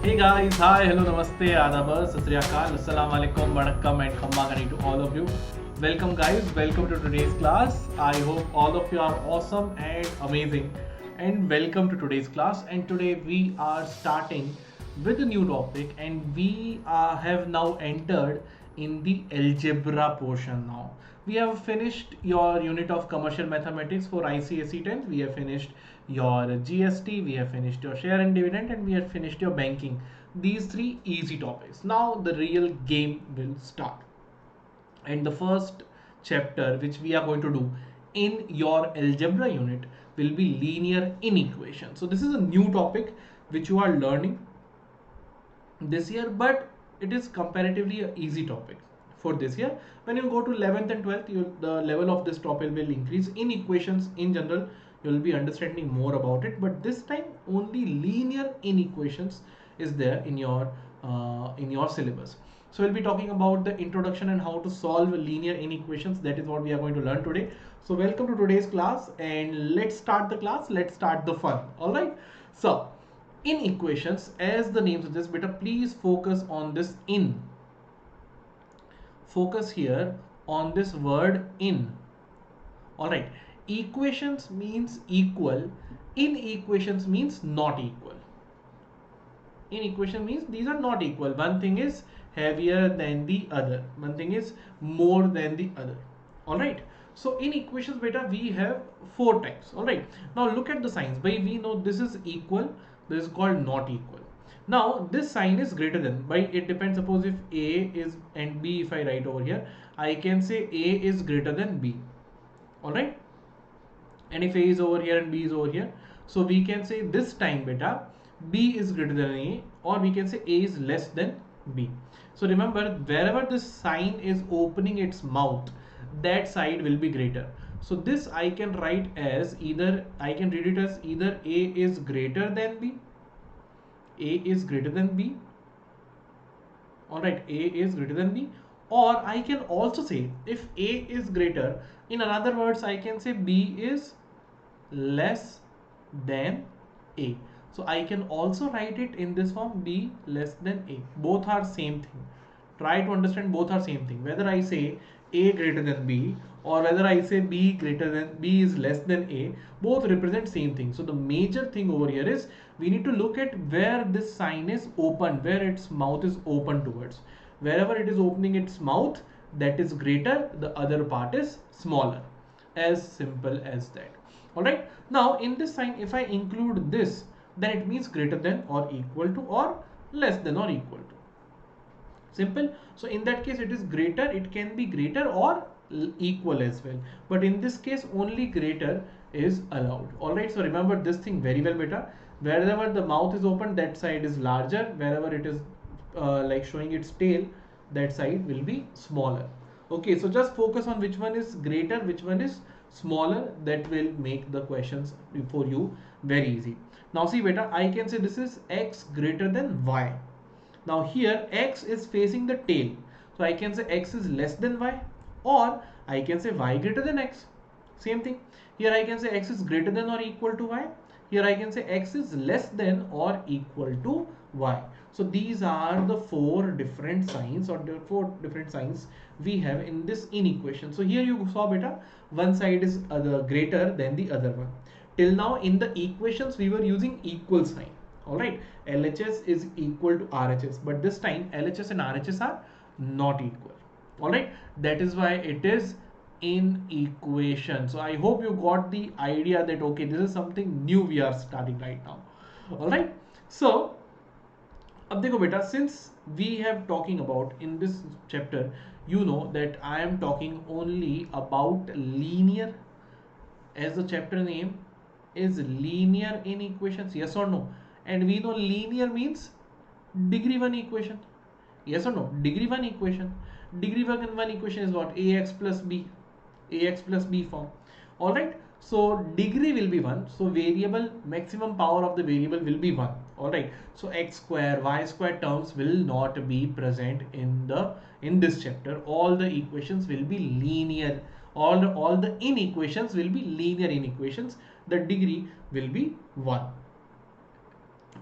Hey guys, hi, hello, namaste, adab, sat sri akal, assalamu alaikum, vanakkam and khamma gani to all of you. Welcome guys, welcome to today's class. I hope all of you are awesome and amazing. And welcome to today's class. And today we are starting with a new topic, and we have now entered in the algebra portion now. We have finished your unit of commercial mathematics for ICSE 10th. We have finished your GST, we have finished your share and dividend, and we have finished your banking. These three easy topics. Now the real game will start. And the first chapter which we are going to do in your algebra unit will be linear inequation. So this is a new topic which you are learning this year, but it is comparatively an easy topic for this year. When you go to 11th and 12th, the level of this topic will increase. In equations in general, you will be understanding more about it, but this time only linear inequations is there in your syllabus. So we'll be talking about the introduction and how to solve linear inequations. That is what we are going to learn today. So welcome to today's class, and let's start the class. Let's start the fun. All right. So in equations, as the name suggests, beta, please focus on this in. Focus here on this word in. All right. Equations means equal. Inequations means not equal. Inequation means these are not equal. One thing is heavier than the other. One thing is more than the other. All right. So in equations, beta, we have four types. All right. Now look at the signs. By we know this is equal. This is called not equal. Now this sign is greater than. By it depends. Suppose if A is and B, if I write over here, I can say A is greater than B. All right. And if A is over here and B is over here, so we can say this time, beta, B is greater than A, or we can say A is less than B. So remember, wherever this sign is opening its mouth, that side will be greater. So this I can write as either, I can read it as either A is greater than B, A is greater than B. All right, A is greater than B, or I can also say if A is greater, in other words, I can say B is less than A. So I can also write it in this form, B less than A. Both are same thing. Try to understand, both are same thing. Whether I say A greater than B or whether I say B greater than B is less than A, both represent same thing. So the major thing over here is we need to look at where this sign is open, where its mouth is open towards. Wherever it is opening its mouth, that is greater, the other part is smaller. As simple as that. All right. Now in this sign, if I include this, then it means greater than or equal to or less than or equal to. Simple. So in that case, it is greater. It can be greater or equal as well. But in this case, only greater is allowed. All right. So remember this thing very well, beta. Wherever the mouth is open, that side is larger. Wherever it is like showing its tail, that side will be smaller. Okay. So just focus on which one is greater, which one is smaller. That will make the questions for you very easy. Now see, beta, I can say this is x greater than y. Now here x is facing the tail. So I can say x is less than y, or I can say y greater than x. Same thing. Here I can say x is greater than or equal to y. Here I can say x is less than or equal to y. So these are the four different signs, or the four different signs we have in this inequation. So here you saw, beta, one side is greater than the other one. Till now in the equations we were using equal sign. All right, LHS is equal to RHS, but this time LHS and RHS are not equal. All right, that is why it is in equation. So I hope you got the idea that okay, this is something new we are starting right now. All right, so अब देखो बेटा, since we have talking about in this chapter, you know that I am talking only about linear, as the chapter name is linear inequations, yes or no? And we know linear means degree one equation, yes or no? Degree one equation. Degree one equation is what? Ax plus b, Ax plus b form. All right. So degree will be 1. So variable, maximum power of the variable will be 1. All right. So x square, y square terms will not be present in this chapter. All the equations will be linear. All the inequations will be linear inequations. The degree will be 1.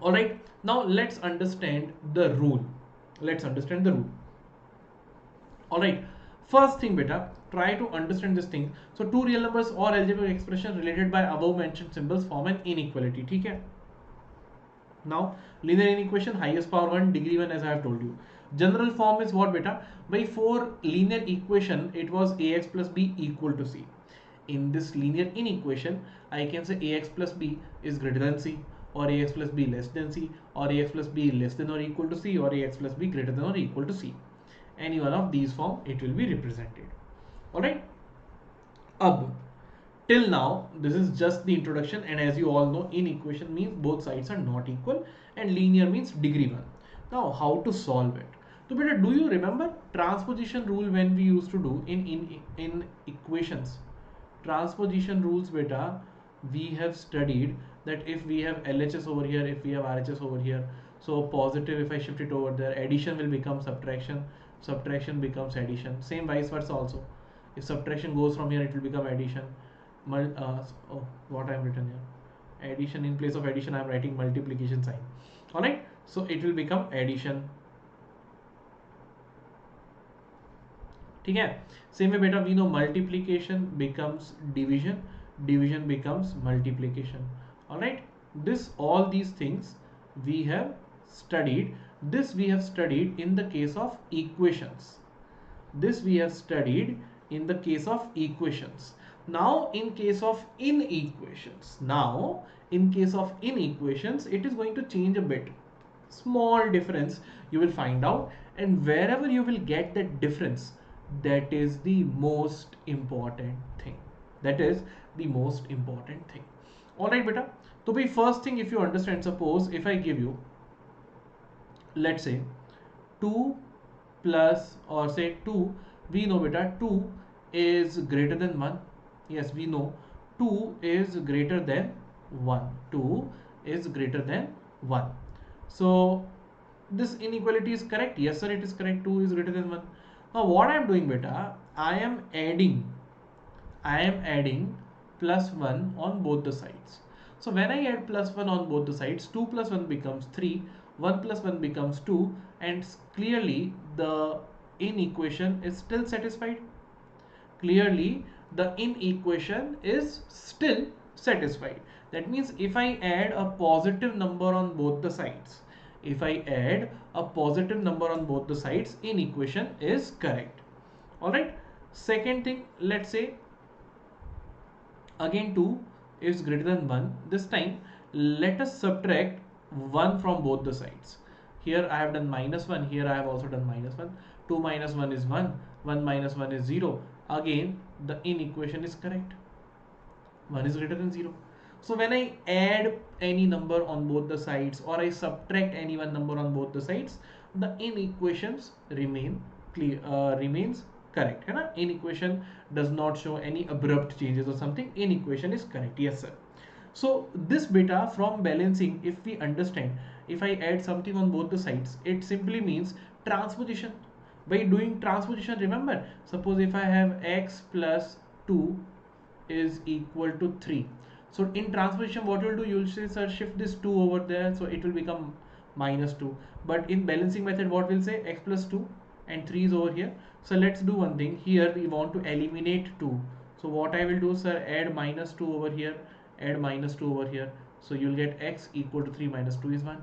All right, now let's understand the rule. Let's understand the rule. All right, first thing beta, try to understand this thing. So two real numbers or algebraic expression related by above mentioned symbols form an inequality. ठीक है? Now linear inequation, highest power 1, degree 1, as I have told you. General form is what beta? By for linear equation it was ax plus b equal to c. In this linear inequation I can say ax plus b is greater than c, or ax plus b less than c, or ax plus b less than or equal to c, or ax plus b greater than or equal to c. Any one of these form it will be represented. All right, अब till now this is just the introduction, and as you all know, inequation means both sides are not equal and linear means degree 1. Now how to solve it? So beta, do you remember transposition rule when we used to do in equations? Transposition rules beta, we have studied that if we have LHS over here, if we have RHS over here, so positive, if I shift it over there, addition will become subtraction, subtraction becomes addition, same vice versa also. If subtraction goes from here, it will become addition. What I am written here, addition, in place of addition I am writing multiplication sign. All right, so it will become addition. ठीक है? Same way beta, we know multiplication becomes division, division becomes multiplication. All right, this, all these things we have studied. This we have studied in the case of equations. This we have studied in the case of equations. Now in case of inequations, it is going to change a bit. Small difference you will find out, and wherever you will get that difference, that is the most important thing. That is the most important thing. All right beta, so by first thing, if you understand, suppose if I give you, let's say 2 plus, or say 2, we know beta 2 is greater than 1. Yes, we know 2 is greater than 1. 2 is greater than 1. So this inequality is correct. Yes sir, it is correct. 2 is greater than 1. Now what I am doing beta, I am adding plus 1 on both the sides. So when I add plus 1 on both the sides, 2 plus 1 becomes 3, 1 plus 1 becomes 2, and clearly the inequation is still satisfied. Clearly the inequation is still satisfied. That means if I add a positive number on both the sides, inequation is correct. All right, second thing, let's say again 2 is greater than 1. This time let us subtract 1 from both the sides. Here I have done -1, here I have also done -1. 2 minus 1 is 1, 1 minus 1 is 0. Again the inequation is correct. 1 is greater than 0. So when I add any number on both the sides, or I subtract any one number on both the sides, the inequations remains correct. Inequation does not show any abrupt changes or something. Inequation is correct. Yes sir. So this beta, from balancing, if we understand, if I add something on both the sides, it simply means transposition. By doing transposition, remember, suppose if I have x plus 2 is equal to 3. So in transposition, what you'll do, you'll say sir, shift this 2 over there, so it will become -2. But in balancing method, what we'll say, x plus 2 and 3 is over here. So let's do one thing. Here we want to eliminate 2. So what I will do, sir, add -2 over here, add -2 over here. So you'll get x equal to 3 minus 2 is 1.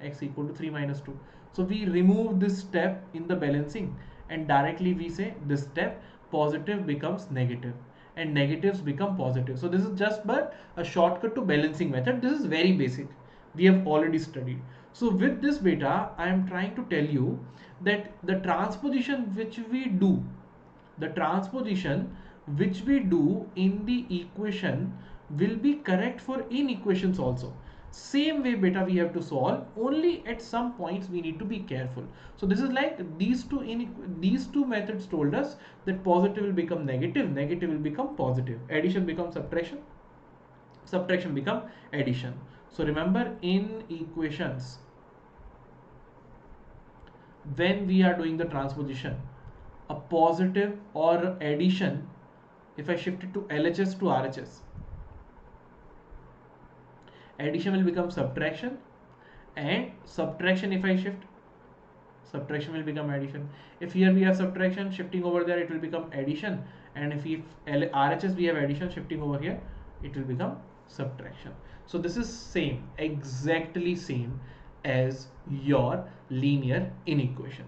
X equal to 3 minus 2. So we remove this step in the balancing, and directly we say this step, positive becomes negative and negatives become positive. So this is just but a shortcut to balancing method. This is very basic. We have already studied. So with this beta, I am trying to tell you that the transposition which we do, in the equation will be correct for inequations also. Same way beta we have to solve, only at some points we need to be careful. So this is like these two methods told us that positive will become negative, negative will become positive, addition becomes subtraction, subtraction become addition. So remember, in equations, when we are doing the transposition, a positive or addition, if I shift it to LHS to RHS, addition will become subtraction and subtraction, if I shift, subtraction will become addition. If here we have subtraction, shifting over there it will become addition, and if RHS we have addition, shifting over here it will become subtraction. So this is same, exactly same as your linear inequation.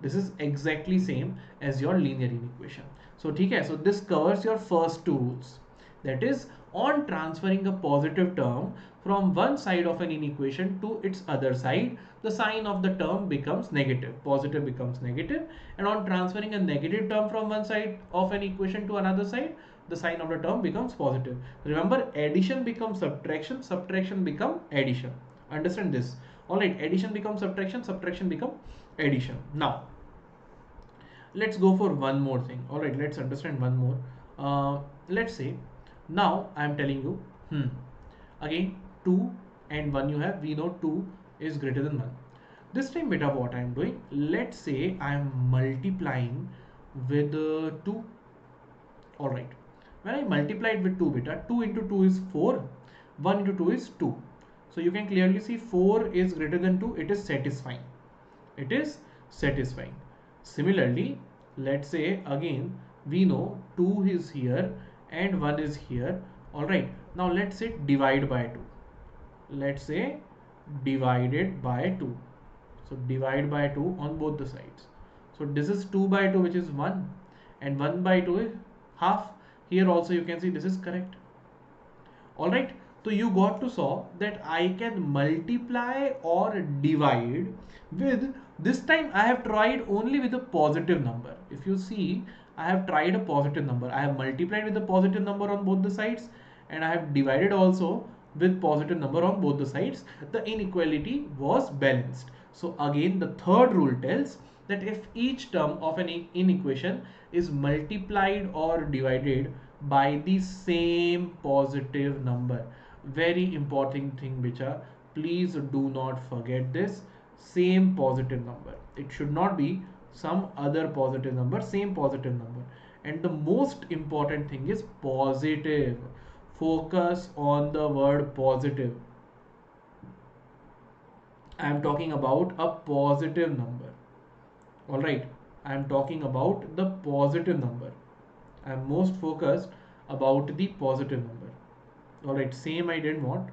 This is exactly same as your linear inequation. So okay, so this covers your first two rules. That is, on transferring a positive term from one side of an inequation to its other side, the sign of the term becomes negative. Positive becomes negative. And on transferring a negative term from one side of an equation to another side, the sign of the term becomes positive. Remember, addition becomes subtraction, subtraction become addition. Understand this? Alright, addition becomes subtraction, subtraction become addition. Now, let's go for one more thing. Alright, let's understand one more. Let's say, now I am telling you, again 2 and 1 you have, we know 2 is greater than 1. This time beta, what I am doing, let's say I am multiplying with 2. Alright, when I multiplied with 2 beta, 2 into 2 is 4, 1 into 2 is 2. So you can clearly see 4 is greater than 2, it is satisfying. It is satisfying. Similarly, let's say again we know 2 is here and 1 is here. Alright, now let's say divide by 2. Let's say divided by 2. So divide by 2 on both the sides. So this is 2 by 2, which is 1, and 1 by 2 is half. Here also you can see this is correct. Alright, so you got to saw that I can multiply or divide with, this time I have tried only with a positive number. If you see, I have tried a positive number. I have multiplied with a positive number on both the sides, and I have divided also with positive number on both the sides. The inequality was balanced. So again, the third rule tells that if each term of an inequation is multiplied or divided by the same positive number, very important thing, Bicha, please do not forget this, same positive number. It should not be some other positive number, same positive number. And the most important thing is positive. Focus on the word positive. I am talking about a positive number. Alright, I am talking about the positive number. I am most focused about the positive number. Alright, same I didn't want.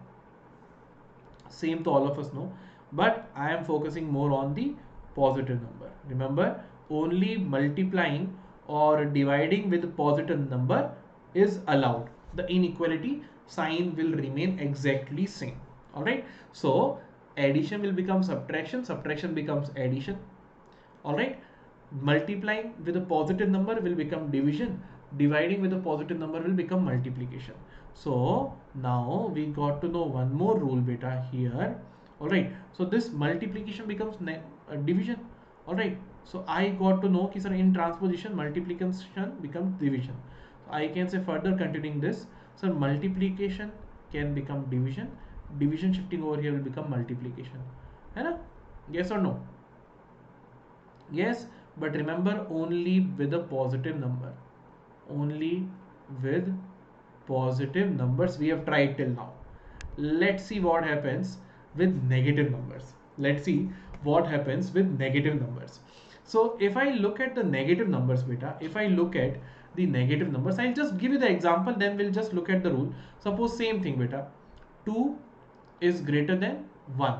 Same to all of us know. But I am focusing more on the positive number. Remember, only multiplying or dividing with a positive number is allowed. The inequality sign will remain exactly same. Alright, so addition will become subtraction, subtraction becomes addition. Alright, multiplying with a positive number will become division, dividing with a positive number will become multiplication. So now we got to know one more rule beta here. Alright, so this multiplication becomes division. Alright, so I got to know that in transposition multiplication becomes division. So I can say further continuing this, so multiplication can become division, division shifting over here will become multiplication. Hai? Yes or no? Yes, but remember, only with a positive number. Only with positive numbers we have tried till now. Let's see what happens with negative numbers. Let's see what happens with negative numbers. So if I look at the negative numbers, beta, if I look at the negative numbers, I'll just give you the example, then we'll just look at the rule. Suppose same thing, beta, 2 is greater than 1.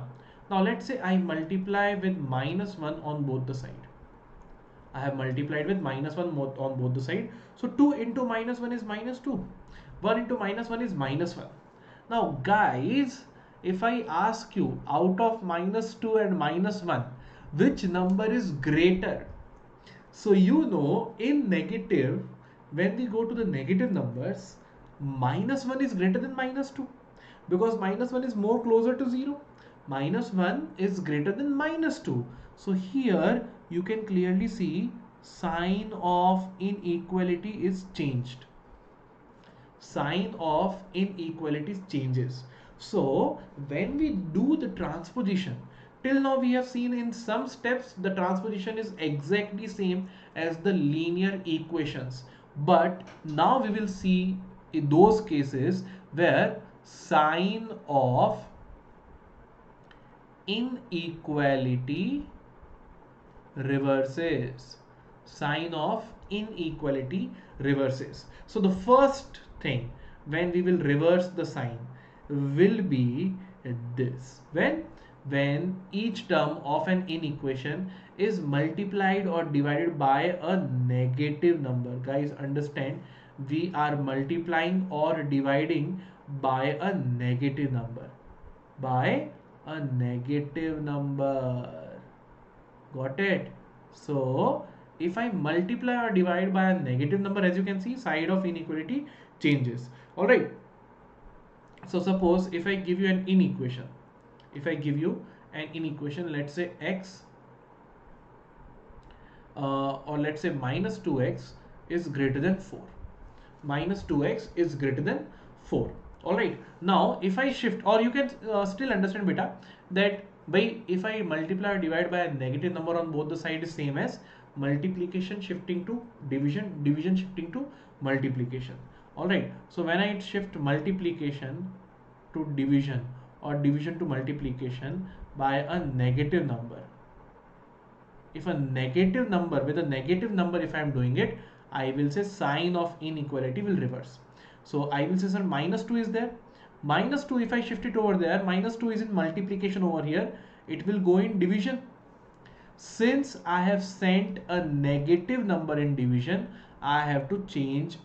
Now let's say I multiply with minus 1 on both the side. I have multiplied with minus 1 on both the side. So 2 into minus 1 is minus 2. 1 into minus 1 is minus 1. Now guys, if I ask you out of minus 2 and minus 1, which number is greater? So you know, in negative, when we go to the negative numbers, minus 1 is greater than minus 2. Because minus 1 is more closer to 0. Minus 1 is greater than minus 2. So here you can clearly see sign of inequality is changed. Sign of inequality changes. So when we do the transposition, till now we have seen in some steps the transposition is exactly same as the linear equations. But now we will see in those cases where sign of inequality reverses. Sign of inequality reverses. So the first thing when we will reverse the sign will be this. When each term of an inequation is multiplied or divided by a negative number. Guys, understand, we are multiplying or dividing by a negative number. By a negative number. Got it? So if I multiply or divide by a negative number, as you can see, side of inequality changes. All right. So suppose if I give you an inequation, let's say x or let's say minus 2x is greater than 4. Minus 2x is greater than 4. All right. Now if I shift, or you can still understand beta, that by if I multiply or divide by a negative number on both the sides is same as multiplication shifting to division, division shifting to multiplication. All right. So when I shift multiplication to division or division to multiplication by a negative number, if a negative number with a negative number, if I am doing it, I will say sign of inequality will reverse. So I will say, sir, minus 2 is there. Minus 2, if I shift it over there, minus 2 is in multiplication over here. It will go in division. Since I have sent a negative number in division, I have to change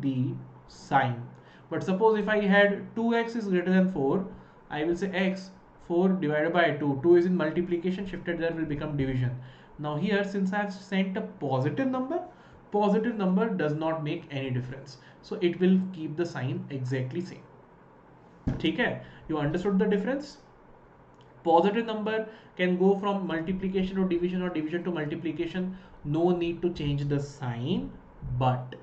the sign. But suppose if I had 2x is greater than 4, I will say x 4 divided by 2. 2 is in multiplication, shifted there will become division. Now here, since I have sent a positive number does not make any difference. So it will keep the sign exactly same. Okay, you understood the difference? Positive number can go from multiplication to division or division to multiplication. No need to change the sign. But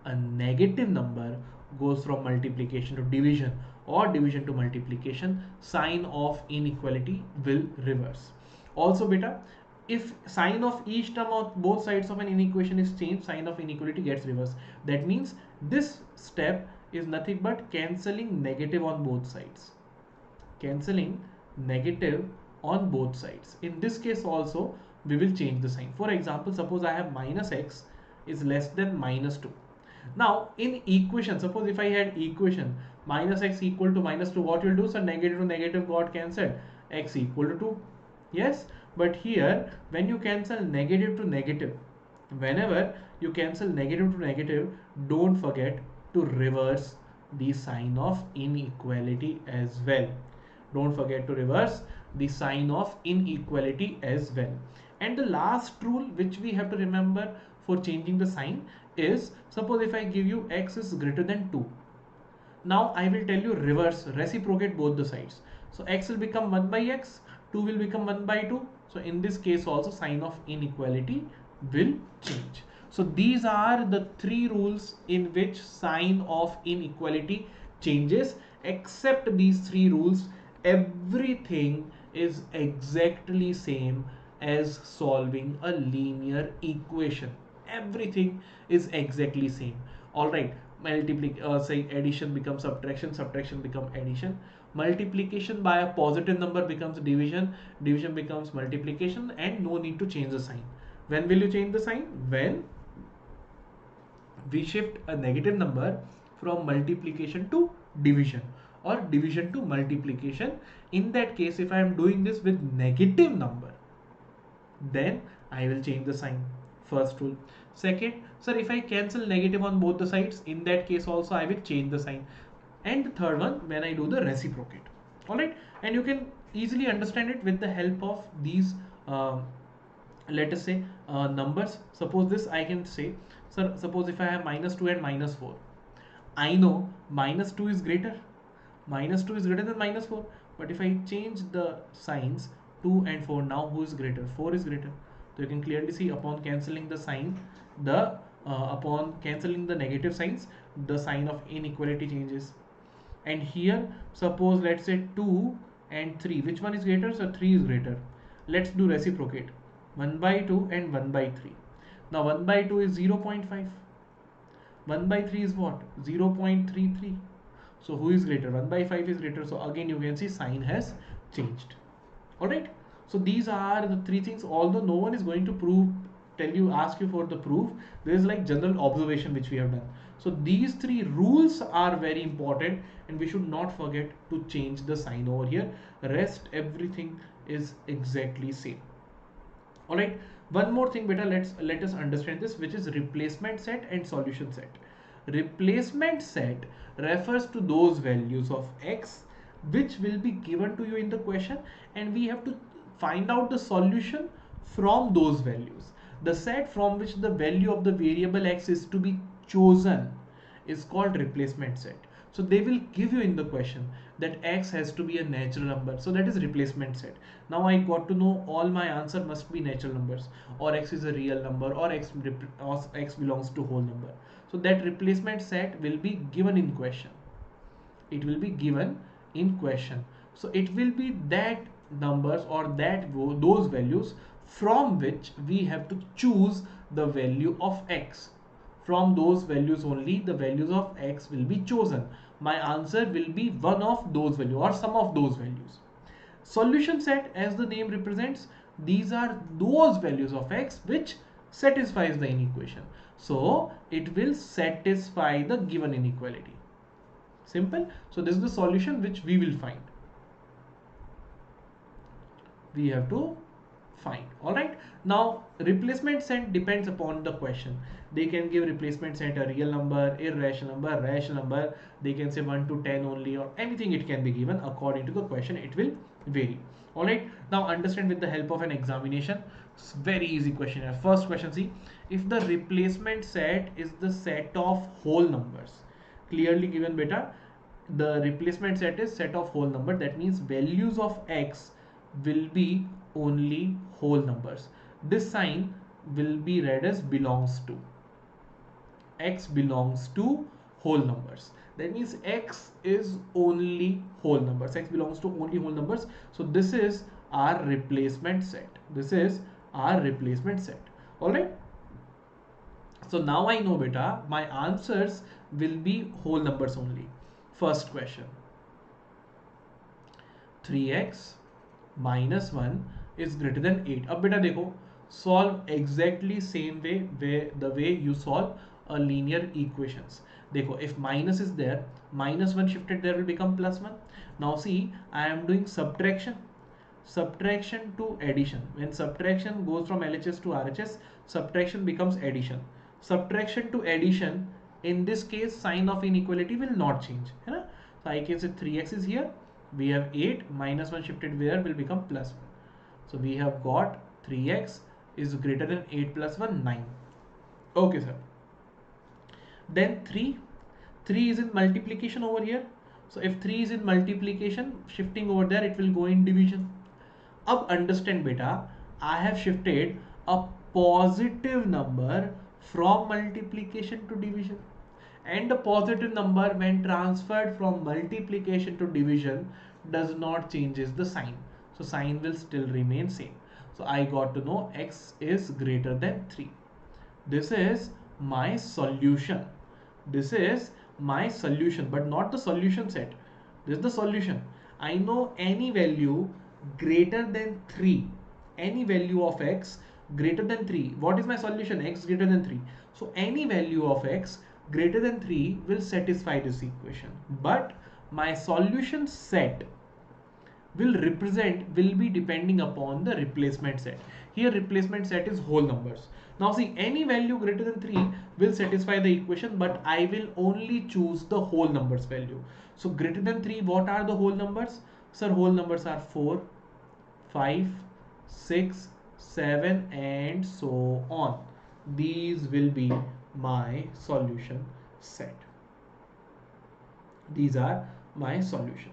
a negative number goes from multiplication to division or division to multiplication. Sign of inequality will reverse. Also beta, if sign of each term on both sides of an inequation is changed, sign of inequality gets reversed. That means this step is nothing but cancelling negative on both sides. Cancelling negative on both sides. In this case also, we will change the sign. For example, suppose I have minus x is less than minus 2. Now in equation, suppose if I had equation minus x equal to minus 2, what you'll do? So negative to negative got cancelled, x equal to 2. Yes, but here when you cancel negative to negative, whenever you cancel negative to negative, don't forget to reverse the sign of inequality as well. Don't forget to reverse the sign of inequality as well. And the last rule which we have to remember for changing the sign is, suppose if I give you x is greater than 2. Now I will tell you reverse, reciprocate both the sides. So x will become 1 by x, 2 will become 1 by 2. So in this case also sign of inequality will change. So these are the 3 rules in which sign of inequality changes. Except these 3 rules, everything is exactly same as solving a linear equation. Everything is exactly same. All right, say addition becomes subtraction, subtraction become addition, multiplication by a positive number becomes division, division becomes multiplication, and no need to change the sign. When will you change the sign? When we shift a negative number from multiplication to division or division to multiplication. In that case, if I am doing this with negative number, then I will change the sign. First rule. Second, sir, if I cancel negative on both the sides, in that case also I will change the sign. And the third one, when I do the reciprocate. All right, and you can easily understand it with the help of these let us say numbers. Suppose this I can say, sir, suppose if I have minus 2 and minus 4, I know minus 2 is greater than minus 4, but if I change the signs 2 and 4, now who is greater? 4 is greater. So you can clearly see upon cancelling the sign, upon cancelling the negative signs, the sign of inequality changes. And here suppose let's say 2 and 3, which one is greater? So 3 is greater. Let's do reciprocate, 1 by 2 and 1 by 3. Now 1 by 2 is 0.5, 1 by 3 is what? 0.33. So who is greater? 1 by 5 is greater. So again you can see sign has changed. All right. So these are the three things. Although no one is going to ask you for the proof, there is like general observation which we have done. So these three rules are very important, and we should not forget to change the sign over here. Rest everything is exactly same. All right. One more thing, beta. Let us understand this, which is replacement set and solution set. Replacement set refers to those values of x which will be given to you in the question, and we have to find out the solution from those values. The set from which the value of the variable x is to be chosen is called replacement set. So they will give you in the question that x has to be a natural number, so that is replacement set. Now I got to know all my answer must be natural numbers, or x is a real number, or x belongs to whole number. So that replacement set will be given in question. It will be given in question. So it will be that numbers or those values from which we have to choose the value of x. From those values only the values of x will be chosen. My answer will be one of those values or some of those values. Solution set, as the name represents, these are those values of x which satisfies the inequation. So it will satisfy the given inequality. Simple. So this is the solution which we will find. We have to find. All right. Now replacement set depends upon the question. They can give replacement set a real number, irrational number, rational number. They can say 1 to 10 only, or anything it can be given according to the question. It will vary. All right. Now understand with the help of an examination. It's very easy question. First question, see, if the replacement set is the set of whole numbers, clearly given, beta, the replacement set is set of whole number. That means values of x will be only whole numbers. This sign will be read as belongs to. X belongs to whole numbers. That means x is only whole numbers. X belongs to only whole numbers. So this is our replacement set. This is our replacement set. All right. So now I know, beta, my answers will be whole numbers only. First question. 3x minus 1 is greater than 8. अब बेटा देखो, solve exactly same way the way you solve a linear equations. देखो, if minus is there, minus 1 shifted there will become plus 1. Now see, I am doing subtraction to addition. When subtraction goes from LHS to RHS, subtraction becomes addition. Subtraction to addition, in this case sign of inequality will not change, है ना? So I can say 3x is here, we have 8, minus 1 shifted where will become plus 1. So we have got 3x is greater than 8 plus 1, 9. Okay, sir. Then 3 is in multiplication over here. So if 3 is in multiplication, shifting over there, it will go in division. अब understand, beta, I have shifted a positive number from multiplication to division, and the positive number when transferred from multiplication to division does not changes the sign. So sign will still remain same. So I got to know x is greater than 3. This is my solution. This is my solution, but not the solution set. This is the solution. I know any value greater than 3, any value of x greater than 3. What is my solution? X greater than 3. So any value of x greater than 3 will satisfy this equation. But my solution set will be depending upon the replacement set. Here replacement set is whole numbers. Now see, any value greater than 3 will satisfy the equation, but I will only choose the whole numbers value. So greater than 3, what are the whole numbers? Sir, whole numbers are 4, 5, 6, 7 and so on. These will be my solution set. These are my solution.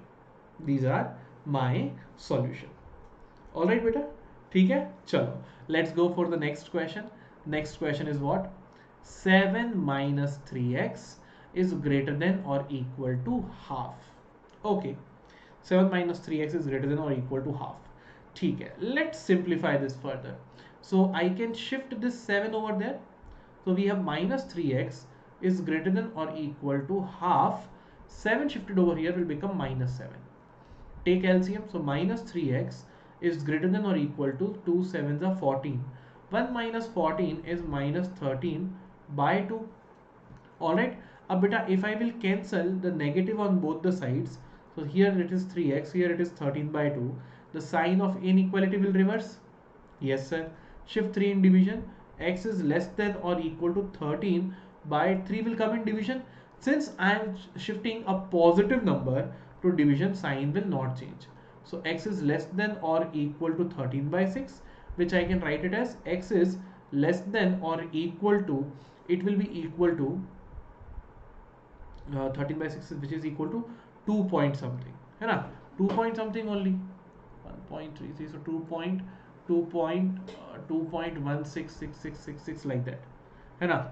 These are my solution. All right, beta. ठीक है, चलो. Let's go for the next question. Next question is what? 7 minus 3x is greater than or equal to half. Okay. 7 minus 3x is greater than or equal to half. ठीक है. Let's simplify this further. So I can shift this 7 over there. So we have minus 3x is greater than or equal to half. 7 shifted over here will become minus 7. Take LCM. So minus 3x is greater than or equal to 2 sevens are 14. 1 minus 14 is minus 13 by 2. Alright, beta, if I will cancel the negative on both the sides, so here it is 3x, here it is 13 by 2, the sign of inequality will reverse. Yes sir. Shift 3 in division, x is less than or equal to 13 by 3 will come in division. Since I am shifting a positive number to division, sign will not change. So x is less than or equal to 13 by 6, which I can write it as x is less than or equal to, it will be equal to 13 by 6, which is equal to 2 point something, है ना, 2 point something only, 1.33, so 2.166666 like that, है ना.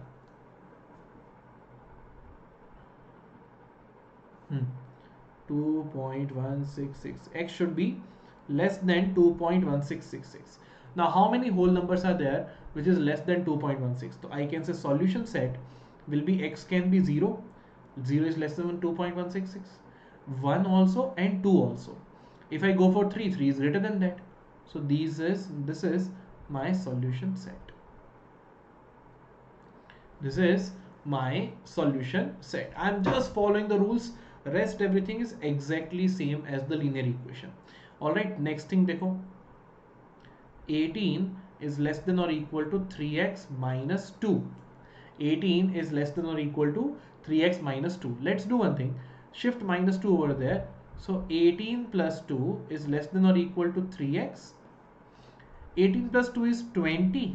2.166, x should be less than 2.1666. Now how many whole numbers are there which is less than 2.16? So I can say solution set will be x can be 0, 0 is less than 2.166, 1 also and 2 also. If I go for 3, 3 is greater than that. So this is my solution set. This is my solution set. I'm just following the rules. Rest everything is exactly same as the linear equation. Alright, next thing देखो, 18 is less than or equal to 3x minus 2. 18 is less than or equal to 3x minus 2. Let's do one thing. Shift minus 2 over there. So 18 plus 2 is less than or equal to 3x. 18 plus 2 is 20.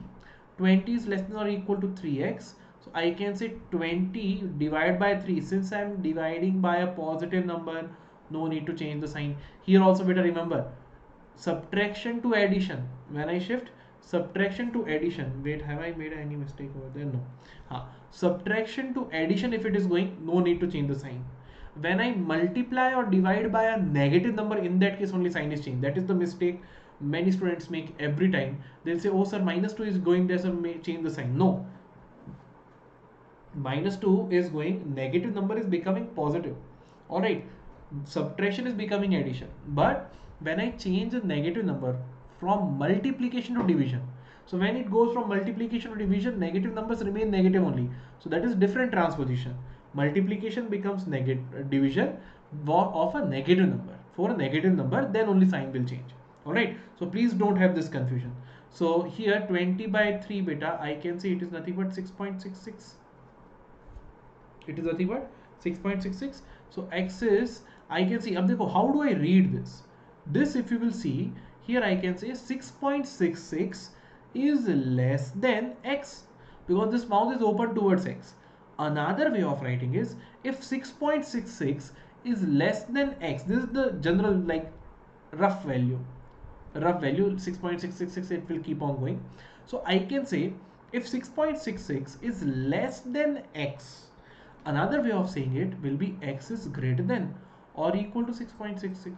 20 is less than or equal to 3x. So I can say 20 divided by 3. Since I am dividing by a positive number, no need to change the sign. Here also better remember, subtraction to addition. When I shift subtraction to addition, wait, have I made any mistake over there? No. Subtraction to addition, if it is going, no need to change the sign. When I multiply or divide by a negative number, in that case only sign is changed. That is the mistake many students make every time. They'll say, oh sir, minus 2 is going there, so may change the sign. No. Minus 2 is going, negative number is becoming positive. Alright. Subtraction is becoming addition. But when I change a negative number from multiplication to division, so when it goes from multiplication to division, negative numbers remain negative only. So that is different transposition. Multiplication becomes negative division of a negative number. For a negative number, then only sign will change. Alright, so please don't have this confusion. So here 20 by 3 beta, I can say it is nothing but 6.66. It is nothing but 6.66. So x is, I can see, अब देखो, how do I read this? This, if you will see, here I can say 6.66 is less than x, because this mouth is open towards x. Another way of writing is, if 6.66 is less than x, this is the general like rough value 6.666, it will keep on going. So I can say if 6.66 is less than x, another way of saying it will be x is greater than or equal to 6.66.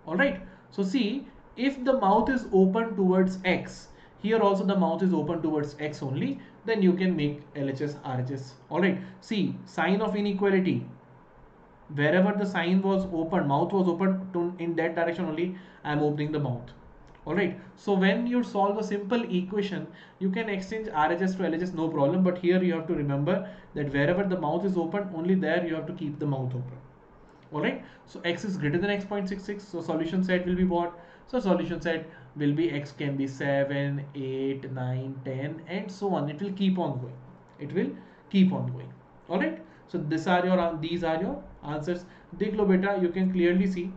Alright, so see, if the mouth is open towards x, here also the mouth is open towards x only, then you can make LHS, RHS. Alright, see, sign of inequality. Wherever the sign was open, mouth was open to, in that direction only, I am opening the mouth. Alright, so when you solve a simple equation, you can exchange RHS to LHS, no problem. But here you have to remember that wherever the mouth is open, only there you have to keep the mouth open. Alright, so x is greater than x.66, so solution set will be what? So solution set will be x can be 7, 8, 9, 10 and so on. It will keep on going. It will keep on going. Alright, so these are your answers. Dekh lo beta, you can clearly see.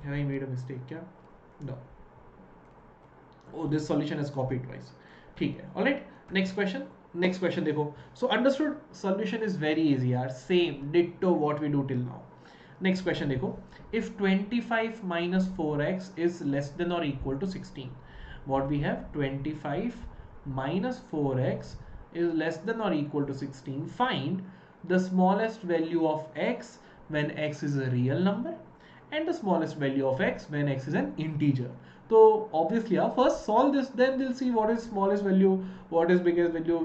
Have I made a mistake? Yeah? No. Oh, this solution is copied twice. ठीक है. Alright, next question. Next question देखो. So understood, solution is very easy यार. Same, ditto what we do till now. Next question देखो. If 25 minus 4x is less than or equal to 16. What we have? 25 minus 4x is less than or equal to 16. Find the smallest value of x when x is a real number and the smallest value of x when x is an integer. So obviously, first solve this, then we'll see what is smallest value, what is biggest value.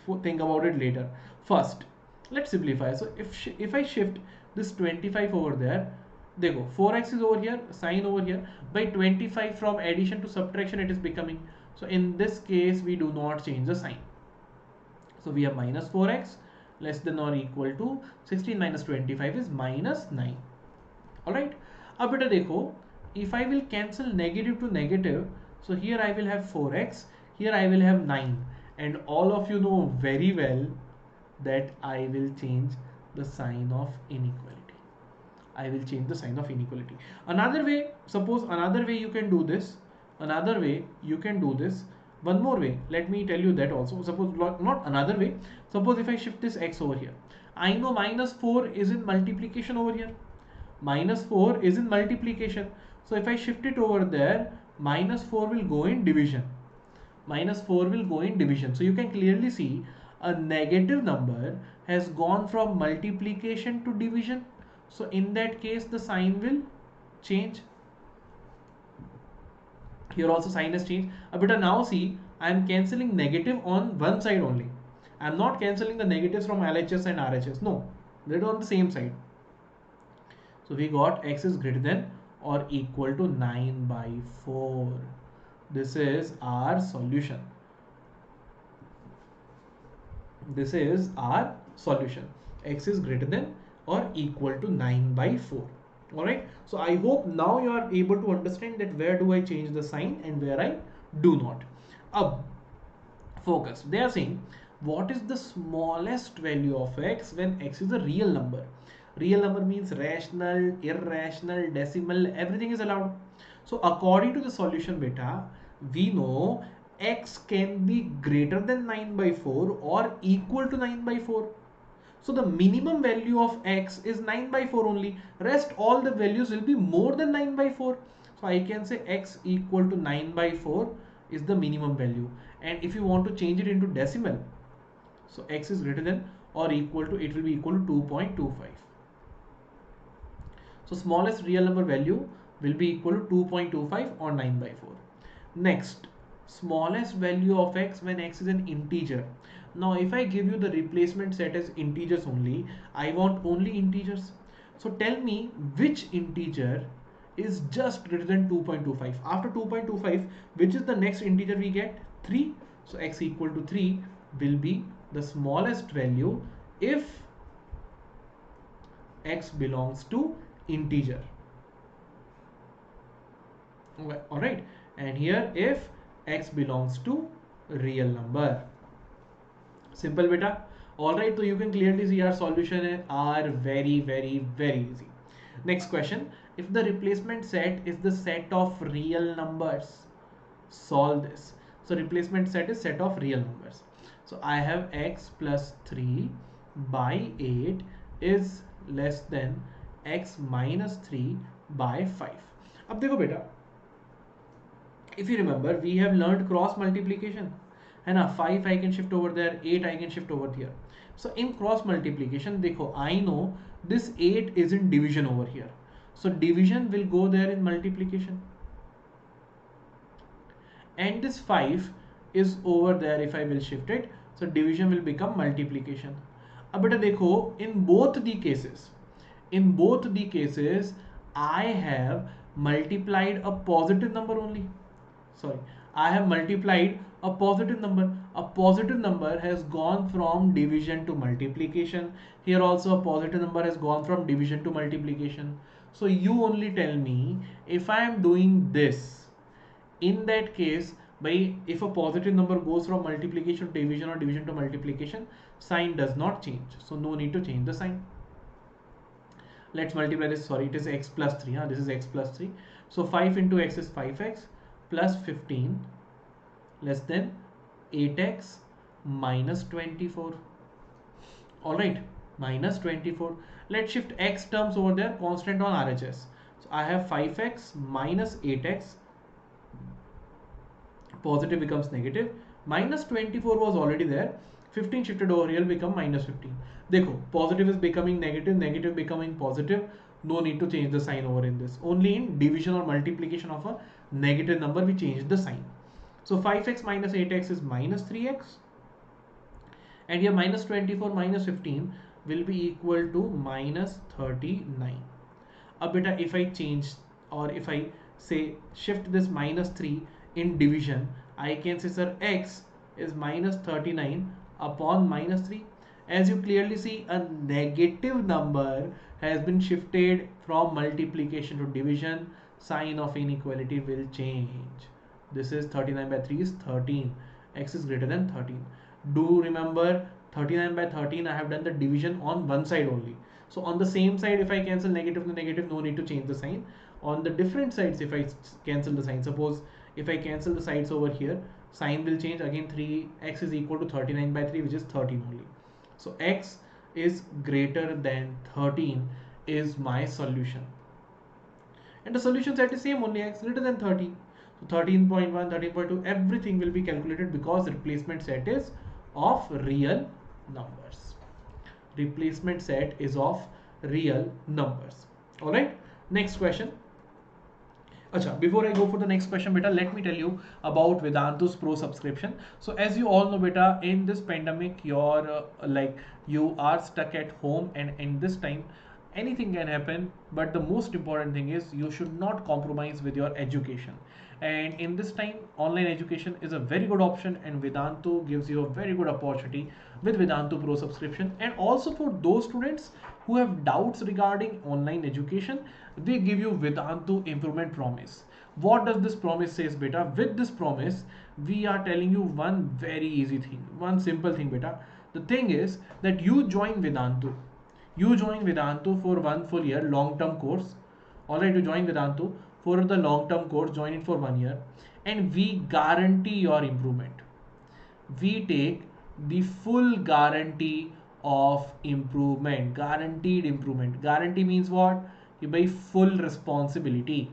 We'll think about it later. First, let's simplify. So if I shift this 25 over there, देखो 4x is over here, sign over here. By 25 from addition to subtraction it is becoming. So in this case we do not change the sign. So we have minus 4x less than or equal to 16 minus 25 is minus 9. Alright. अब बेटा देखो, if I will cancel negative to negative, so here I will have 4x, here I will have 9, and all of you know very well that I will change the sign of inequality. I will change the sign of inequality. Another way, suppose another way you can do this. Another way you can do this. One more way. Let me tell you that also. Suppose not another way. Suppose if I shift this x over here. I know minus 4 is in multiplication over here. Minus 4 is in multiplication. So if I shift it over there, minus 4 will go in division. Minus 4 will go in division. So you can clearly see a negative number has gone from multiplication to division. So in that case the sign will change. Here also sign has changed. But now see, I am cancelling negative on one side only. I am not cancelling the negatives from LHS and RHS. No, they're on the same side. So we got x is greater than or equal to 9 by 4. This is our solution. This is our solution. X is greater than or equal to 9 by 4. Alright. So I hope now you are able to understand that where do I change the sign and where I do not. Focus. They are saying what is the smallest value of x when x is a real number. Real number means rational, irrational, decimal, everything is allowed. So according to the solution beta, we know x can be greater than 9 by 4 or equal to 9 by 4. So the minimum value of x is 9 by 4 only. Rest all the values will be more than 9 by 4. So I can say x equal to 9 by 4 is the minimum value. And if you want to change it into decimal, so x is greater than or equal to, it will be equal to 2.25. So smallest real number value will be equal to 2.25 or 9 by 4. Next, smallest value of x when x is an integer. Now if I give you the replacement set as integers only, I want only integers. So tell me which integer is just greater than 2.25. After 2.25, which is the next integer we get? 3. So x equal to 3 will be the smallest value if x belongs to integer. Alright, and here if x belongs to real number. Simple beta. Alright, so you can clearly see our solution are very easy. Next question, if the replacement set is the set of real numbers, solve this. So replacement set is set of real numbers. So I have x plus 3 by 8 is less than x minus 3 by 5. अब देखो बेटा, if you remember, we have learned cross multiplication. है ना, 5 I can shift over there, 8 I can shift over here. So in cross multiplication, देखो, I know this 8 is in division over here. So division will go there in multiplication. And this 5 is over there if I will shift it. So division will become multiplication. अब बेटा देखो, in both the cases, I have multiplied a positive number only. Sorry, I have multiplied a positive number. A positive number has gone from division to multiplication. Here also a positive number has gone from division to multiplication. So you only tell me if I am doing this, in that case, if a positive number goes from multiplication to division or division to multiplication, sign does not change. So no need to change the sign. Let's multiply this. Sorry, it is x plus 3. This is x plus 3. So 5 into x is 5x plus 15 less than 8x minus 24. Alright, minus 24. Let's shift x terms over there, constant on RHS. So I have 5x minus 8x. Positive becomes negative. Minus 24 was already there. 15 shifted over here become minus 15. देखो, positive is becoming negative, negative becoming positive. No need to change the sign over in this. Only in division or multiplication of a negative number we change the sign. So 5x minus 8x is minus 3x. And here minus 24 minus 15 will be equal to minus 39. beta, if I change, or if I say shift this -3 in division, I can say, sir, x is -39 upon -3. As you clearly see, a negative number has been shifted from multiplication to division. Sign of inequality will change. This is 39 by 3 is 13. X is greater than 13. Do remember, 39 by 13, I have done the division on one side only. So on the same side, if I cancel negative to negative, no need to change the sign. On the different sides, if I cancel the sign, suppose if I cancel the sides over here, sign will change again. 3x is equal to 39 by 3, which is 13 only. So x is greater than 13 is my solution. And the solution set is same only, x greater than 13. So 13.1, 13.2, everything will be calculated because replacement set is of real numbers. Replacement set is of real numbers. All right, next question. Acha, before I go for the next question, beta, let me tell you about Vedantu's Pro subscription. So as you all know, beta, in this pandemic, you're you are stuck at home, and in this time, anything can happen. But the most important thing is you should not compromise with your education. And in this time, online education is a very good option, and Vedantu gives you a very good opportunity with Vedantu Pro subscription. And also for those students who have doubts regarding online education, we give you Vedantu improvement promise. What does this promise says, beta? With this promise, we are telling you one very easy thing, one simple thing, beta. The thing is that you join Vedantu. You join Vedantu for 1 full year long-term course. All right, you join Vedantu for the long-term course, join it for 1 year, and we guarantee your improvement. We take the full guarantee of improvement. Guaranteed improvement. Guarantee means what? By full responsibility.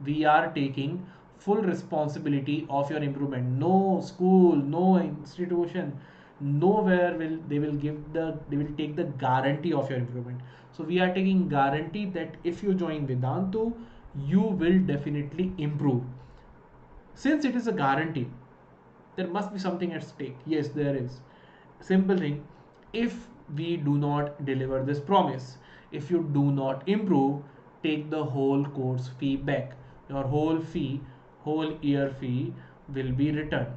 We are taking full responsibility of your improvement. No school, no institution, nowhere they will take the guarantee of your improvement. So we are taking guarantee that if you join Vedantu, you will definitely improve. Since it is a guarantee, there must be something at stake. Yes, there is. Simple thing. If we do not deliver this promise, if you do not improve, take the whole course fee back. Your whole fee, whole year fee will be returned.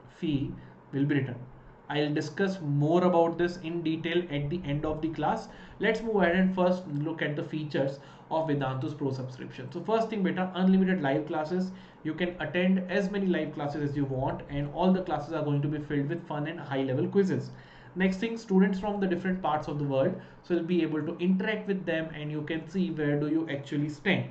Fee will be returned. I'll discuss more about this in detail at the end of the class. Let's move ahead and first look at the features of Vedantu's Pro subscription. So first thing, beta, unlimited live classes. You can attend as many live classes as you want, and all the classes are going to be filled with fun and high level quizzes. Next thing, students from the different parts of the world, so you'll be able to interact with them and you can see where do you actually stand.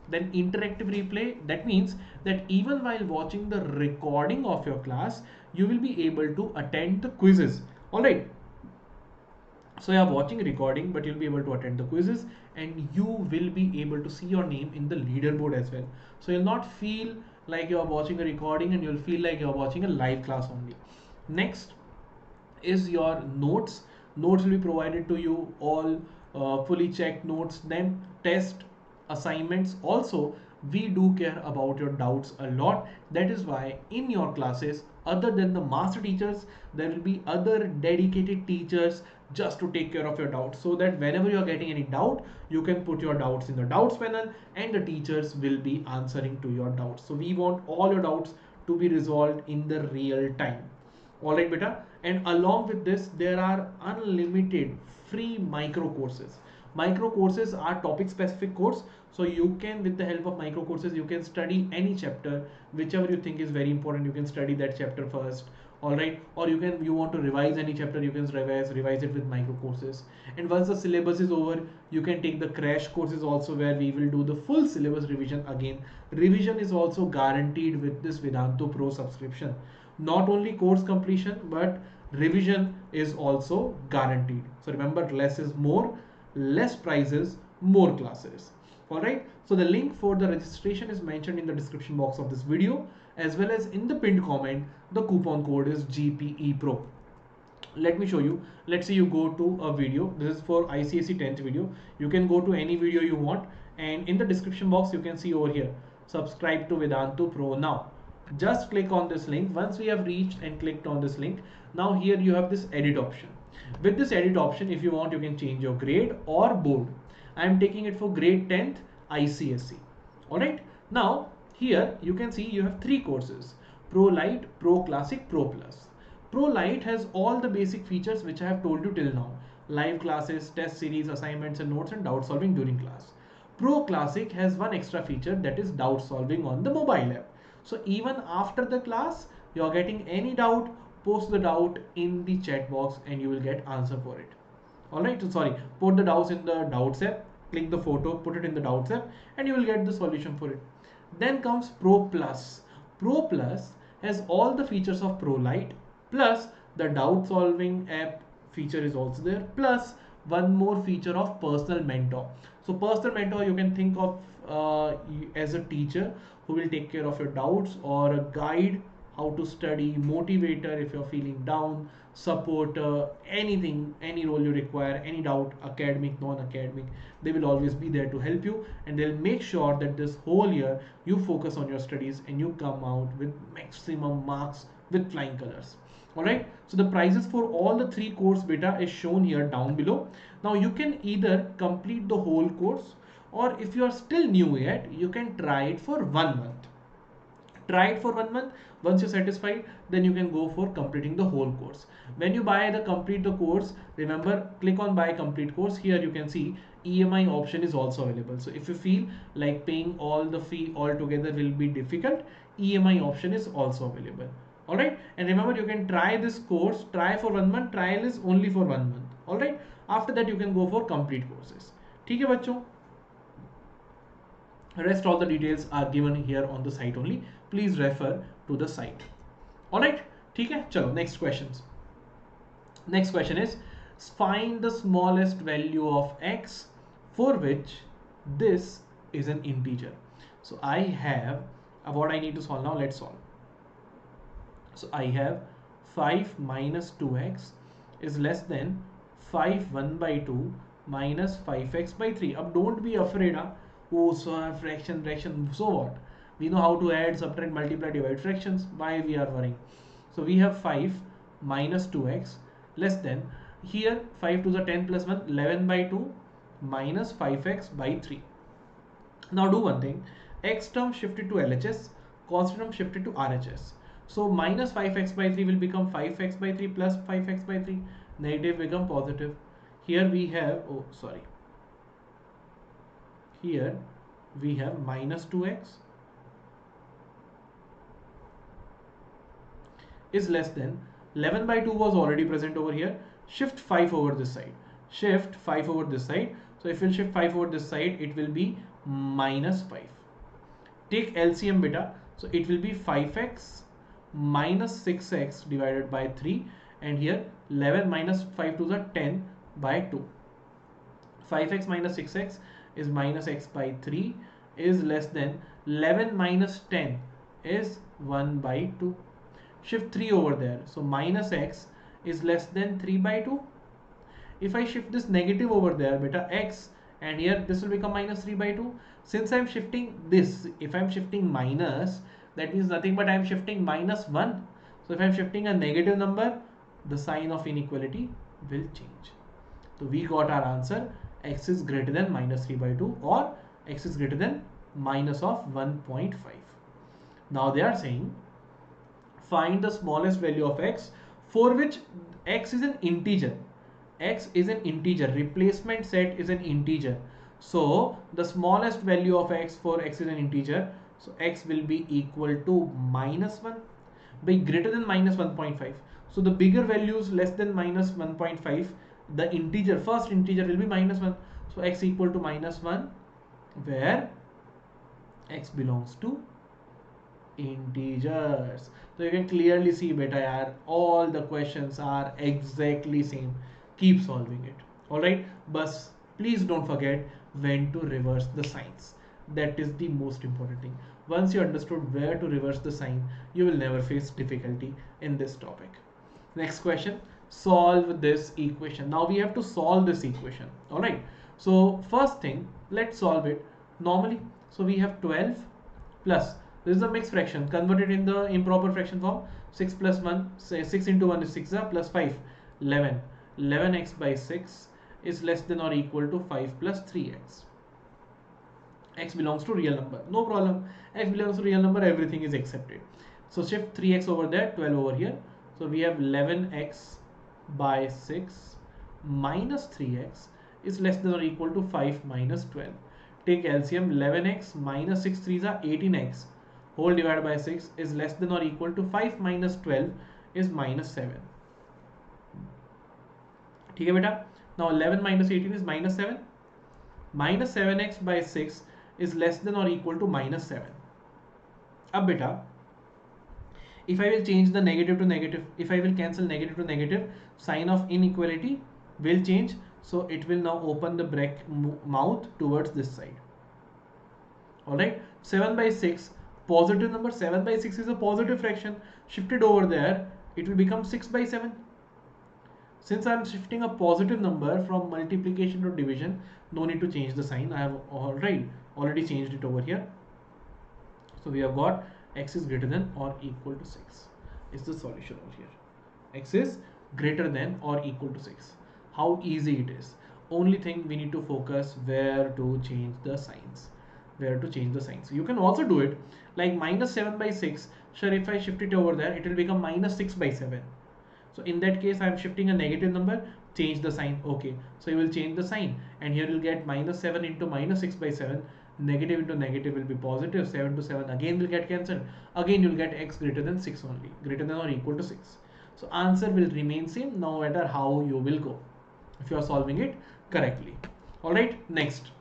Then interactive replay, that means that even while watching the recording of your class, you will be able to attend the quizzes. All right, so you are watching recording, but you'll be able to attend the quizzes, and you will be able to see your name in the leaderboard as well. So you'll not feel like you're watching a recording, and you'll feel like you're watching a live class only. Next is your notes. Notes will be provided to you, all fully checked notes. Then test, assignments. Also, we do care about your doubts a lot. That is why in your classes, other than the master teachers, there will be other dedicated teachers just to take care of your doubts, so that whenever you are getting any doubt, you can put your doubts in the doubts panel and the teachers will be answering to your doubts. So we want all your doubts to be resolved in the real time. All right, beta. And along with this, there are unlimited free micro courses. Micro courses are topic specific course, so you can, with the help of micro courses, you can study any chapter, whichever you think is very important. You can study that chapter first. All right, or you want to revise any chapter, you can revise it with micro courses. And once the syllabus is over, you can take the crash courses also, where we will do the full syllabus revision again. Revision is also guaranteed with this Vedantu Pro subscription. Not only course completion, but revision is also guaranteed. So remember, less is more, less prices, more classes. All right, so the link for the registration is mentioned in the description box of this video, as well as in the pinned comment. The coupon code is GPE Pro. Let me show you. Let's say you go to a video. This is for ICSE 10th video. You can go to any video you want, and in the description box you can see over here, subscribe to Vedantu Pro now. Just click on this link. Once we have reached and clicked on this link, now here you have this edit option. With this edit option, if you want, you can change your grade or board. I am taking it for grade 10th ICSE. Alright, now here you can see you have three courses: Pro Lite, Pro Classic, Pro Plus. Pro Lite has all the basic features which I have told you till now: live classes, test series, assignments and notes, and doubt solving during class. Pro Classic has one extra feature, that is doubt solving on the mobile app. So even after the class, you are getting any doubt, post the doubt in the chat box and you will get answer for it. Alright, so sorry, put the doubts in the doubts app, click the photo, put it in the doubts app, and you will get the solution for it. Then comes Pro Plus. Pro Plus has all the features of Pro Lite, plus the doubt solving app feature is also there, plus one more feature of personal mentor. So personal mentor, you can think of as a teacher who will take care of your doubts, or a guide how to study, motivator if you're feeling down, supporter, anything, any role you require, any doubt, academic, non-academic, they will always be there to help you, and they'll make sure that this whole year you focus on your studies and you come out with maximum marks with flying colors. Alright, so the prices for all the three course beta is shown here down below. Now you can either complete the whole course, or if you are still new yet, you can try it for 1 month. Try it for 1 month. Once you're satisfied, then you can go for completing the whole course. When you buy the complete the course, remember, click on buy complete course. Here you can see EMI option is also available. So if you feel like paying all the fee all together will be difficult, EMI option is also available. Alright, and remember, you can try this course, try for 1 month. Trial is only for 1 month. Alright, after that you can go for complete courses. ठीक है बच्चों, rest all the details are given here on the site only. Please refer to the site. Alright, ठीक है, चलो next questions. Next question is, find the smallest value of x for which this is an integer. So I have what I need to solve now. Let's solve. So I have 5 minus 2x is less than 5 1 by 2 minus 5x by 3. अब don't be afraid. Oh, so fraction, so what? We know how to add, subtract, multiply, divide fractions. Why we are worrying? So we have 5 minus 2x less than, here 5 to the 10 plus 1, 11 by 2 minus 5x by 3. Now do one thing, x term shifted to LHS, constant term shifted to RHS. So minus 5x by 3 will become 5x by 3 plus 5x by 3. Negative become positive. Here we have, oh sorry, here we have minus 2x is less than 11 by 2 was already present over here. Shift 5 over this side. Shift 5 over this side. So if we'll shift 5 over this side, it will be minus 5. Take LCM beta. So it will be 5x minus 6x divided by 3. And here 11 minus 5 to the 10 by 2. 5x minus 6x is minus x by 3 is less than 11 minus 10 is 1 by 2. Shift 3 over there. So minus x is less than 3 by 2. If I shift this negative over there, beta x, and here this will become minus 3 by 2. Since I am shifting this, if I am shifting minus, that means nothing but I am shifting minus 1. So if I am shifting a negative number, the sign of inequality will change. So we got our answer, x is greater than minus 3 by 2, or x is greater than minus of 1.5. Now they are saying, find the smallest value of x for which x is an integer. X is an integer, replacement set is an integer. So the smallest value of x for x is an integer. So x will be equal to minus 1 by greater than minus 1.5. So the bigger values less than minus 1.5, the integer, first integer will be minus 1. So x equal to minus 1, where x belongs to integers. So you can clearly see beta yaar, all the questions are exactly same. Keep solving it. Alright, but please don't forget when to reverse the signs. That is the most important thing. Once you understood where to reverse the sign, you will never face difficulty in this topic. Next question, solve this equation. Now we have to solve this equation. Alright, so first thing, let's solve it normally. So we have 12 plus, this is a mixed fraction, converted in the improper fraction form. 6 plus 1, say 6 into 1 is 6 plus 5, 11. 11x by 6 is less than or equal to 5 plus 3x. X belongs to real number, no problem. X belongs to real number, everything is accepted. So shift 3x over there, 12 over here. So we have 11x by 6 minus 3x is less than or equal to 5 minus 12. Take LCM, 11x minus 6 3s are 18x whole divided by 6 is less than or equal to 5 minus 12 is minus 7. ठीक है बेटा. Now 11 minus 18 is minus 7. Minus 7x by 6 is less than or equal to minus 7. अब बेटा, if I will change the negative to negative, if I will cancel negative to negative, sign of inequality will change. So it will now open the mouth towards this side. Alright, 7 by 6, positive number, 7 by 6 is a positive fraction. Shifted over there, it will become 6 by 7. Since I am shifting a positive number from multiplication to division, no need to change the sign. I have already changed it over here. So we have got x is greater than or equal to 6 is the solution over here. X is greater than or equal to 6. How easy it is. Only thing we need to focus where to change the signs. Where to change the signs. You can also do it like minus 7 by 6. Sure, if I shift it over there, it will become minus 6 by 7. So in that case, I am shifting a negative number, change the sign. Okay, so you will change the sign, and here you'll get minus 7 into minus 6 by 7. Negative into negative will be positive. 7 to 7 again will get cancelled. Again you'll get x greater than 6 only, greater than or equal to 6. So answer will remain same no matter how you will go, if you are solving it correctly. Alright, next.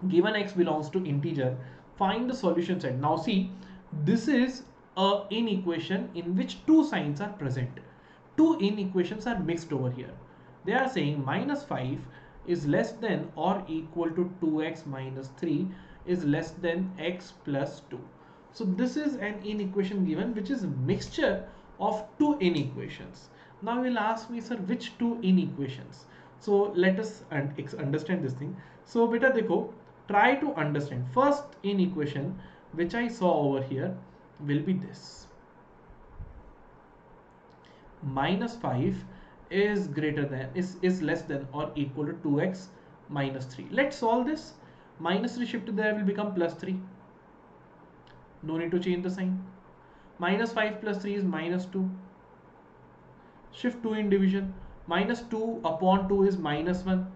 Given x belongs to integer, find the solution set. Now see, this is a inequation in which two signs are present. Two inequations are mixed over here. They are saying minus 5 is less than or equal to 2x minus 3 is less than x plus 2. So this is an inequation given which is a mixture of two inequations. Now you will ask me, sir, which two inequations? So let us understand this thing. So beta dekho, try to understand. First inequation which I saw over here will be this. Minus 5 is greater than is less than or equal to 2x minus 3. Let's solve this. Minus 3 shifted there will become plus 3. No need to change the sign. Minus 5 plus 3 is minus 2. Shift 2 in division. Minus 2 upon 2 is minus 1.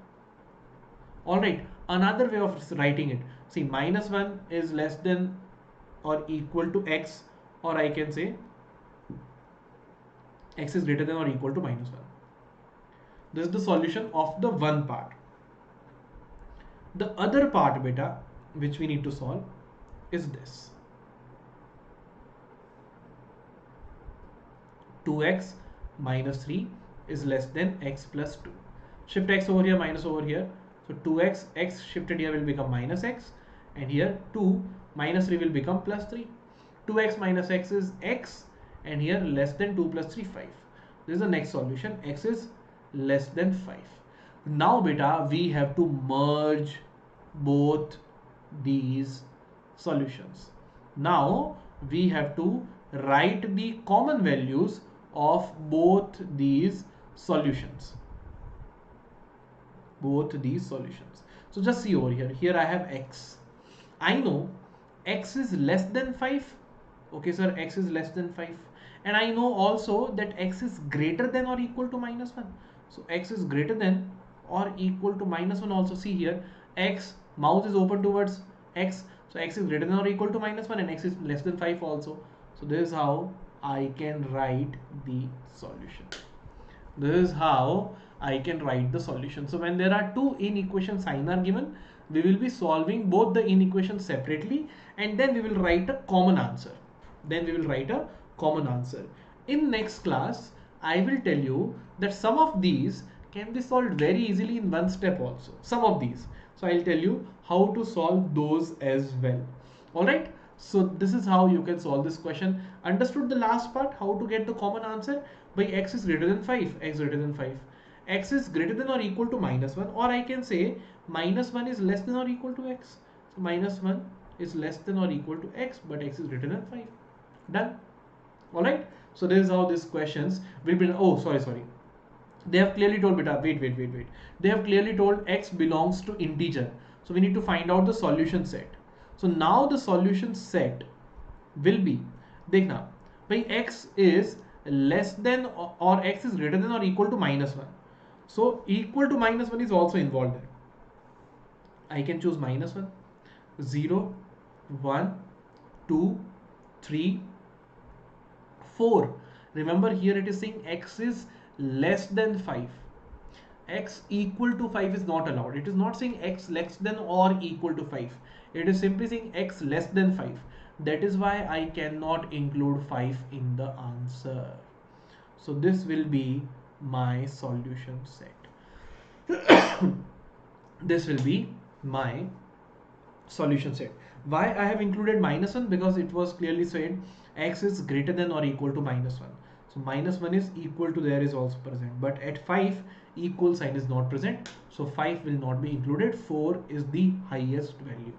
Alright, another way of writing it. See, minus 1 is less than or equal to x, or I can say x is greater than or equal to minus 1. This is the solution of the one part. The other part, beta, which we need to solve is this. 2x minus 3 is less than x plus 2. Shift x over here, minus over here. So 2x, x shifted here will become minus x, and here 2 minus 3 will become plus 3. 2x minus x is x, and here less than 2 plus 3, 5. This is the next solution. X is less than 5. Now beta, we have to merge both these solutions. Now we have to write the common values of both these solutions. Both these solutions. So just see over here. Here I have x. I know x is less than 5. Okay, sir, x is less than 5. And I know also that x is greater than or equal to minus 1. So x is greater than or equal to minus 1 also. See here, x, mouth is open towards x. So x is greater than or equal to minus 1, and x is less than 5 also. So this is how I can write the solution. This is how I can write the solution. So when there are two inequation signs are given, we will be solving both the inequations separately, and then we will write a common answer. In next class, I will tell you that some of these can be solved very easily in one step also. Some of these. So I'll tell you how to solve those as well. Alright. So this is how you can solve this question. Understood the last part, how to get the common answer? By x is greater than 5. X greater than 5. X is greater than or equal to minus 1, or I can say minus 1 is less than or equal to x. So minus 1 is less than or equal to x, but x is greater than 5. Done. Alright. So this is how these questions will be. Oh, sorry. They have clearly told beta, wait. They have clearly told x belongs to integer. So we need to find out the solution set. So now the solution set will be, देखना भाई x is less than or x is greater than or equal to -1. So equal to -1 is also involved there. I can choose -1, 0, 1, 2, 3, 4. Remember here it is saying x is less than 5. X equal to 5 is not allowed. It is not saying x less than or equal to 5. It is simply saying x less than 5. That is why I cannot include 5 in the answer. So this will be my solution set. This will be my solution set. Why I have included -1? Because it was clearly said x is greater than or equal to -1. So -1 is equal to there is also present, but at 5 equal sign is not present, so 5 will not be included. 4 is the highest value.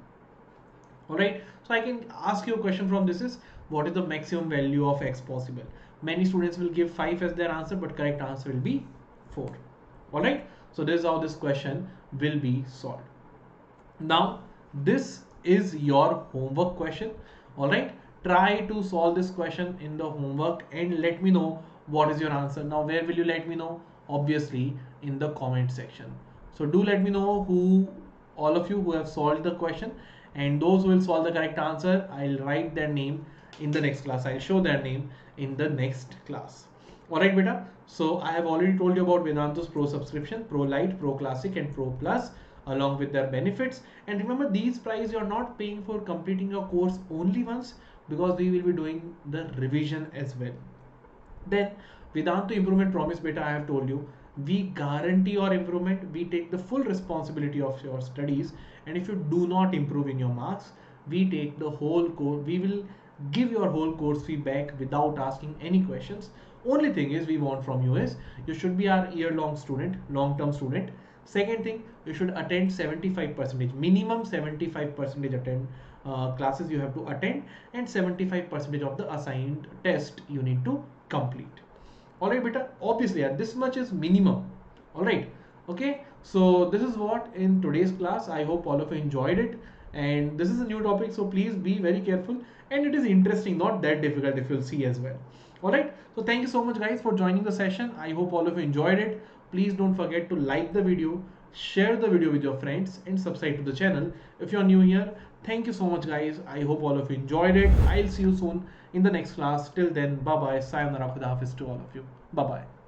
Alright, so I can ask you a question from this is, what is the maximum value of x possible? Many students will give 5 as their answer, but correct answer will be 4. Alright, so this is how this question will be solved. Now this is your homework question. Alright, try to solve this question in the homework and let me know what is your answer. Now where will you let me know? Obviously in the comment section. So do let me know who, all of you who have solved the question, and those who will solve the correct answer, I'll write their name in the next class. I'll show their name in the next class. Alright beta, so I have already told you about Vedantu's Pro subscription, Pro Lite, Pro Classic and Pro Plus, along with their benefits. And remember, these prices you're not paying for completing your course only once, because we will be doing the revision as well. Then Vedantu Improvement Promise beta, I have told you, we guarantee your improvement. We take the full responsibility of your studies, and if you do not improve in your marks, we take the whole course, we will give your whole course feedback without asking any questions. Only thing is we want from you is you should be our year-long student, long-term student. Second thing, you should attend 75%, minimum 75% attend classes you have to attend, and 75% of the assigned test you need to complete. Alright beta, obviously this much is minimum. Alright, okay, so this is what in today's class. I hope all of you enjoyed it, and this is a new topic, so please be very careful, and it is interesting, not that difficult, if you'll see as well. Alright, so thank you so much guys for joining the session. I hope all of you enjoyed it. Please don't forget to like the video, share the video with your friends, and subscribe to the channel if you're new here. Thank you so much guys. I hope all of you enjoyed it. I'll see you soon in the next class. Till then, bye bye, sayonara, khuda hafiz to all of you. Bye bye.